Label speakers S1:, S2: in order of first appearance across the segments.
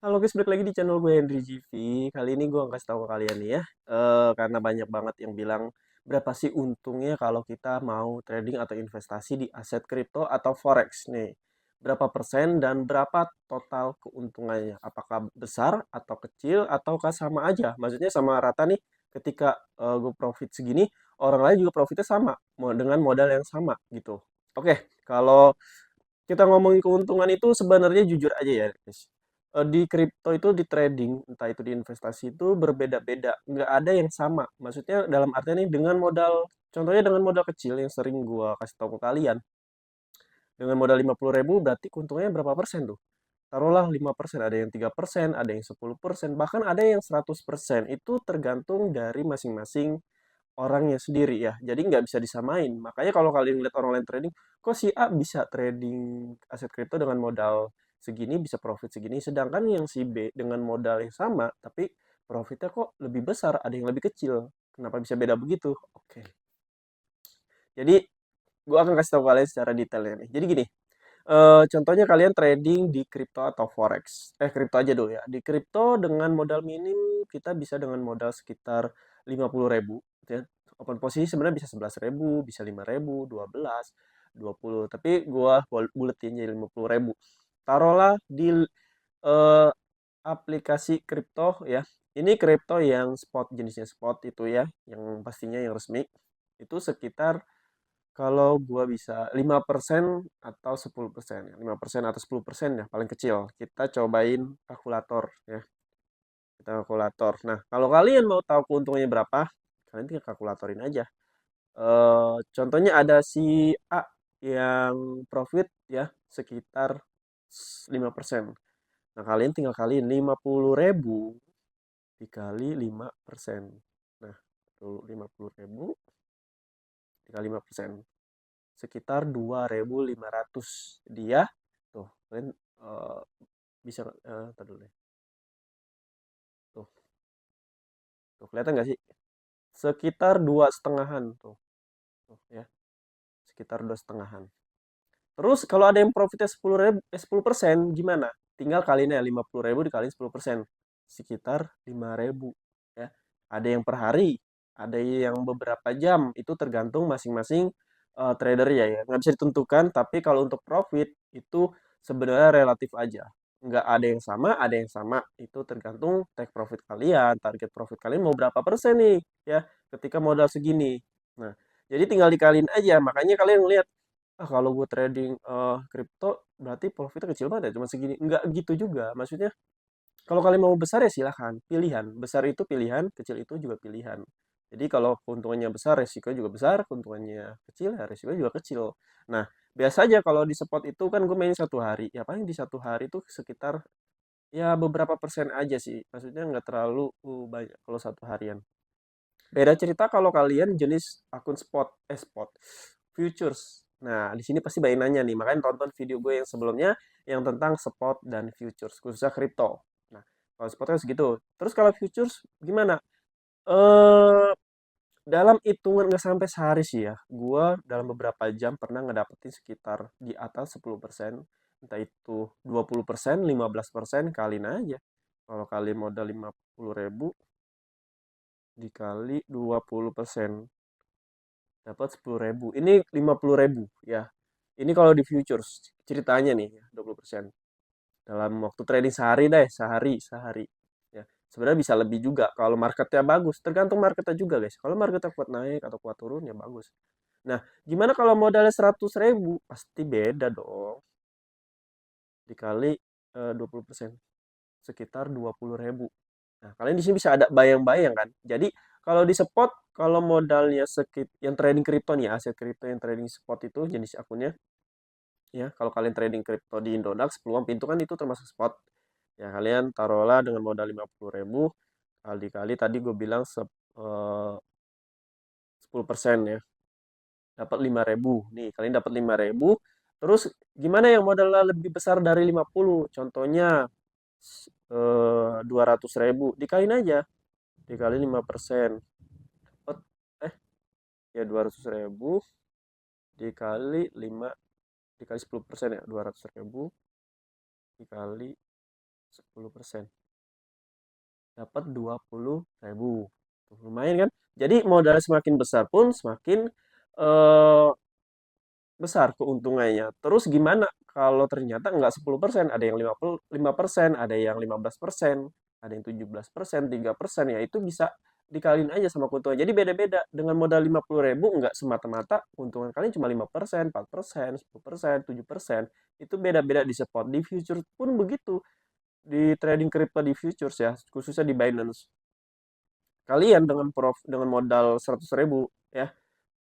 S1: Halo guys, balik lagi di channel gue Henry GV. Kali ini gue akan kasih tahu ke kalian nih ya, karena banyak banget yang bilang berapa sih untungnya kalau kita mau trading atau investasi di aset kripto atau forex nih. Berapa persen dan berapa total keuntungannya? Apakah besar atau kecil ataukah sama aja? Maksudnya sama rata nih. Ketika gue profit segini, orang lain juga profitnya sama dengan modal yang sama gitu. Oke, kalau kita ngomongin keuntungan itu sebenarnya jujur aja ya, guys. Di kripto itu di trading, entah itu di investasi itu berbeda-beda, nggak ada yang sama. Maksudnya dalam artian ini dengan modal, contohnya dengan modal kecil yang sering gua kasih tahu ke kalian, dengan modal 50.000 berarti keuntungannya berapa persen tuh? Taruhlah 5%, ada yang 3%, ada yang 10%, bahkan ada yang 100%. Itu tergantung dari masing-masing orangnya sendiri ya. Jadi nggak bisa disamain. Makanya kalau kalian lihat orang lain trading, kok si A bisa trading aset kripto dengan modal segini bisa profit segini, sedangkan yang si B dengan modal yang sama tapi profitnya kok lebih besar, ada yang lebih kecil. Kenapa bisa beda begitu? Oke. Jadi gua akan kasih tahu kalian secara detailnya nih. Jadi gini, contohnya kalian trading di kripto atau forex. Kripto aja dulu ya. Di kripto dengan modal minim kita bisa dengan modal sekitar 50.000 gitu ya. Open posisi sebenarnya bisa 11.000, bisa 5.000, 12, 20. Tapi gua buletin jadi 50.000. Taruhlah di eh, aplikasi kripto ya. Ini kripto yang spot, jenisnya spot itu ya, yang pastinya yang resmi. Itu sekitar kalau gua bisa 5% atau 10%, ya. 5% atau 10% ya paling kecil. Kita cobain kalkulator ya. Kita kalkulator. Nah, kalau kalian mau tahu keuntungannya berapa, kalian tinggal kalkulatorin aja. Contohnya ada si A yang profit ya sekitar 5%. Nah, kalian tinggal kaliin 50.000 dikali 5%. Nah, 50.000 dikali 5%. Sekitar 2.500 dia tuh kalian bisa ntar dulu deh. Tuh, tuh kelihatan nggak sih sekitar dua setengahan tuh ya, sekitar dua setengahan. Terus kalau ada yang profitnya 10.000 10% gimana, tinggal kaliin ya 50.000 dikali 10%, sekitar 5.000 ya. Ada yang per hari, ada yang beberapa jam, itu tergantung masing-masing trader ya, nggak bisa ditentukan. Tapi kalau untuk profit itu sebenarnya relatif aja, nggak ada yang sama, ada yang sama. Itu tergantung take profit kalian, target profit kalian mau berapa persen nih ya ketika modal segini. Nah, jadi tinggal dikaliin aja. Makanya kalian lihat, kalau gue trading kripto berarti profitnya kecil banget ya, cuma segini. Nggak gitu juga. Maksudnya kalau kalian mau besar ya silahkan, pilihan. Besar itu pilihan, kecil itu juga pilihan. Jadi kalau keuntungannya besar, resiko juga besar. Keuntungannya kecil, ya resiko juga kecil. Nah, biasa aja kalau di spot itu kan gue main satu hari. Ya paling di satu hari itu sekitar ya beberapa persen aja sih. Maksudnya nggak terlalu banyak kalau satu harian. Beda cerita kalau kalian jenis akun spot, futures. Nah, di sini pasti banyak nanya nih, makanya tonton video gue yang sebelumnya yang tentang spot dan futures, khususnya kripto. Nah, kalau spot kan segitu. Terus kalau futures gimana? Eh, dalam hitungan nggak sampai sehari sih ya, gue dalam beberapa jam pernah ngedapetin sekitar di atas 10%, entah itu 20%, 15%, kaliin aja. Kalau kalian modal 50.000 dikali 20%, dapat 10.000. Ini 50.000 ya. Ini kalau di futures ceritanya nih ya, 20%. Dalam waktu trading sehari deh, sehari. Ya. Sebenarnya bisa lebih juga kalau marketnya bagus. Tergantung marketnya juga guys. Kalau marketnya kuat naik atau kuat turun ya bagus. Nah, gimana kalau modalnya 100.000? Pasti beda dong. Dikali 20%. Sekitar 20.000. Nah, kalian di sini bisa ada bayang-bayang kan. Jadi kalau di spot, kalau modalnya yang trading kripto nih, aset kripto yang trading spot itu jenis akunnya ya. Kalau kalian trading kripto di Indodax, peluang pintu kan itu termasuk spot. Ya kalian taruhlah dengan modal 50.000 kali-kali tadi gue bilang 10% ya. Dapat 5.000. Nih, kalian dapat 5.000. Terus gimana yang modalnya lebih besar dari 50? Contohnya 200.000 dikaliin aja, dikali 5%. Oh, eh ya 200.000 dikali 5, dikali 10% ya, 200.000 dikali 10%. Dapat 20.000. Lumayan kan? Jadi modal semakin besar pun semakin eh, besar keuntungannya. Terus gimana kalau ternyata nggak 10%, ada yang 55%, ada yang 15%, ada yang 17%, 3%, ya itu bisa dikaliin aja sama keuntungan. Jadi beda-beda. Dengan modal 50.000 nggak semata-mata keuntungan kalian cuma 5%, 4%, 10%, 7%. Itu beda-beda di spot. Di future pun begitu. Di trading crypto di futures ya, khususnya di Binance. Kalian dengan modal 100.000 ya,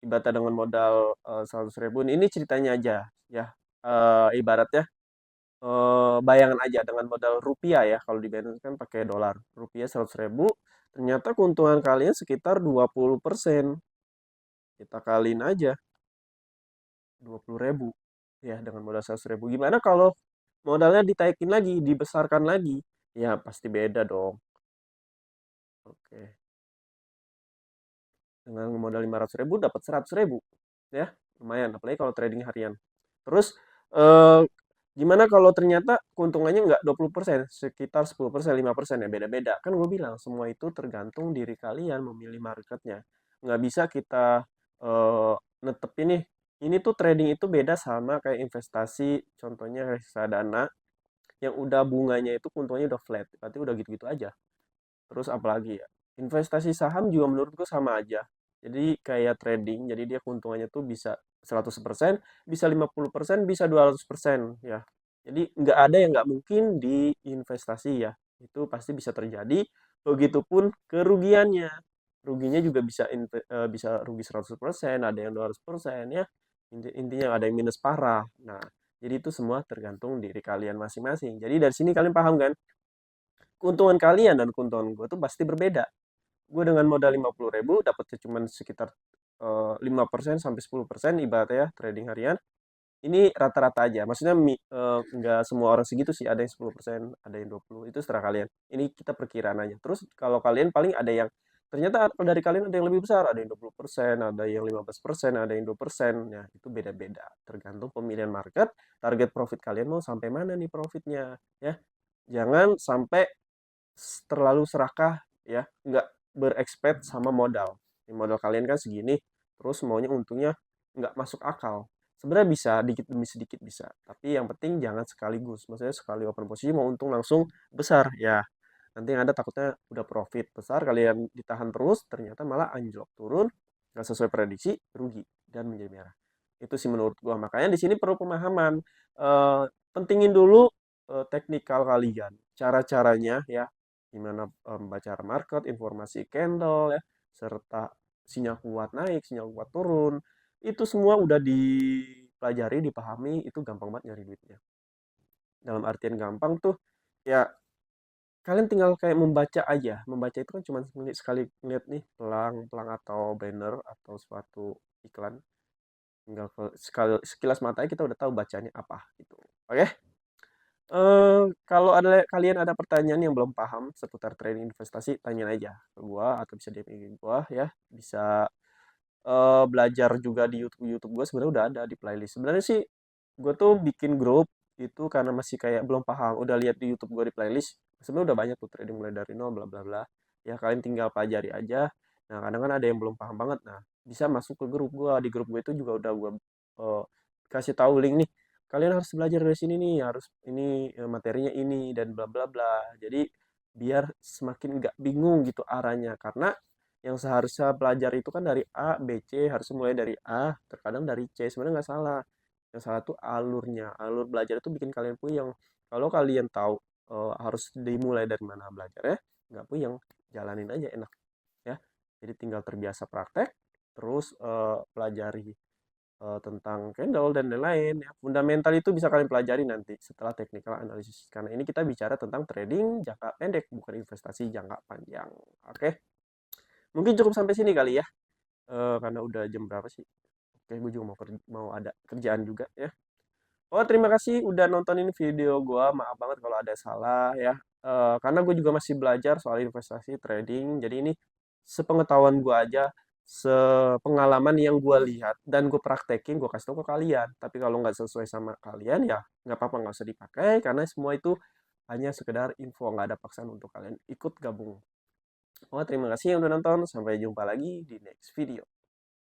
S1: ibaratnya dengan modal 100.000, ini ceritanya aja ya. Ibaratnya bayangan aja dengan modal rupiah ya, kalau di Binance kan pakai dolar, rupiah 100.000, ternyata keuntungan kalian sekitar 20%. Kita kaliin aja 20.000 ya dengan modal 100.000. Gimana kalau modalnya ditaikin lagi, dibesarkan lagi? Ya pasti beda dong. Oke, dengan modal 500.000 dapat 100.000 ya, lumayan apalagi kalau trading harian. Terus eh, gimana kalau ternyata keuntungannya nggak 20%, sekitar 10%, 5%, ya beda-beda. Kan gue bilang semua itu tergantung diri kalian memilih marketnya. Nggak bisa kita eh, netepin nih, ini tuh trading itu beda sama kayak investasi, contohnya reksadana yang udah bunganya itu keuntungannya udah flat, berarti udah gitu-gitu aja. Terus apalagi ya? Investasi saham juga menurutku sama aja. Jadi kayak trading, jadi dia keuntungannya tuh bisa 100%, bisa 50%, bisa 200% ya. Jadi nggak ada yang nggak mungkin di investasi ya. Itu pasti bisa terjadi. Begitupun kerugiannya. Ruginya juga bisa rugi 100%, ada yang 200% ya. Intinya ada yang minus parah. Nah, jadi itu semua tergantung diri kalian masing-masing. Jadi dari sini kalian paham kan? Keuntungan kalian dan keuntungan gue tuh pasti berbeda. Gue dengan modal 50.000 dapatnya cuma sekitar 5% sampai 10% ibaratnya ya, trading harian. Ini rata-rata aja. Maksudnya nggak semua orang segitu sih. Ada yang 10%, ada yang 20%. Itu seterah kalian. Ini kita perkiraan aja. Terus kalau kalian paling ada yang ternyata dari kalian ada yang lebih besar, ada yang 20%, ada yang 15%, ada yang 2%. Ya, itu beda-beda. Tergantung pemilihan market, target profit kalian mau sampai mana nih profitnya, ya. Jangan sampai terlalu serakah ya, nggak berekspekt sama modal. Modal kalian kan segini, terus maunya untungnya nggak masuk akal. Sebenarnya bisa dikit demi sedikit bisa, tapi yang penting jangan sekaligus. Maksudnya sekali open posisi mau untung langsung besar ya. Nanti yang ada takutnya udah profit besar, kalian ditahan terus, ternyata malah anjlok turun, nggak sesuai prediksi, rugi dan menjadi merah. Itu sih menurut gua. Makanya di sini perlu pemahaman. Pentingin dulu teknikal kalian, cara-caranya ya, gimana membaca market, informasi candle ya, serta sinyal kuat naik, sinyal kuat turun. Itu semua udah dipelajari, dipahami, itu gampang banget nyari duitnya. Dalam artian gampang tuh, ya kalian tinggal kayak membaca aja. Membaca itu kan cuma sekali ngeliat nih pelang atau banner atau suatu iklan. Tinggal sekali sekilas mata kita udah tahu bacanya apa gitu. Oke? Kalau kalian ada pertanyaan yang belum paham seputar trading investasi, tanya aja ke gua atau bisa DM IG gua ya. Bisa belajar juga di YouTube gue sebenarnya udah ada di playlist. Sebenarnya sih gue tuh bikin grup itu karena masih kayak belum paham. Udah lihat di YouTube gue di playlist, sebenarnya udah banyak tuh trading mulai dari nol bla bla bla. Ya kalian tinggal pelajari aja. Nah kadang kan ada yang belum paham banget. Nah bisa masuk ke grup gue. Di grup gue itu juga udah gue eh, kasih tahu link nih. Kalian harus belajar dari sini nih, harus ini materinya ini dan bla bla bla. Jadi biar semakin nggak bingung gitu arahnya karena yang seharusnya belajar itu kan dari A, B, C, harusnya mulai dari A, terkadang dari C. Sebenarnya nggak salah. Yang salah tuh alurnya. Alur belajar itu bikin kalian puyeng. Kalau kalian tahu harus dimulai dari mana belajarnya, nggak puyeng. Jalanin aja enak. Ya. Jadi tinggal terbiasa praktek, terus pelajari tentang candle dan lain-lain. Ya. Fundamental itu bisa kalian pelajari nanti setelah technical analysis. Karena ini kita bicara tentang trading jangka pendek, bukan investasi jangka panjang. Oke. Mungkin cukup sampai sini kali ya. Karena udah jam berapa sih? Oke, gue juga mau ada kerjaan juga ya. Oh, terima kasih udah nontonin video gue. Maaf banget kalau ada salah ya. Karena gue juga masih belajar soal investasi trading. Jadi ini sepengetahuan gue aja, sepengalaman yang gue lihat dan gue praktekin, gue kasih tau ke kalian. Tapi kalau nggak sesuai sama kalian ya nggak apa-apa, nggak usah dipakai karena semua itu hanya sekedar info, nggak ada paksaan untuk kalian ikut gabung. Oh, terima kasih yang udah nonton. Sampai jumpa lagi di next video.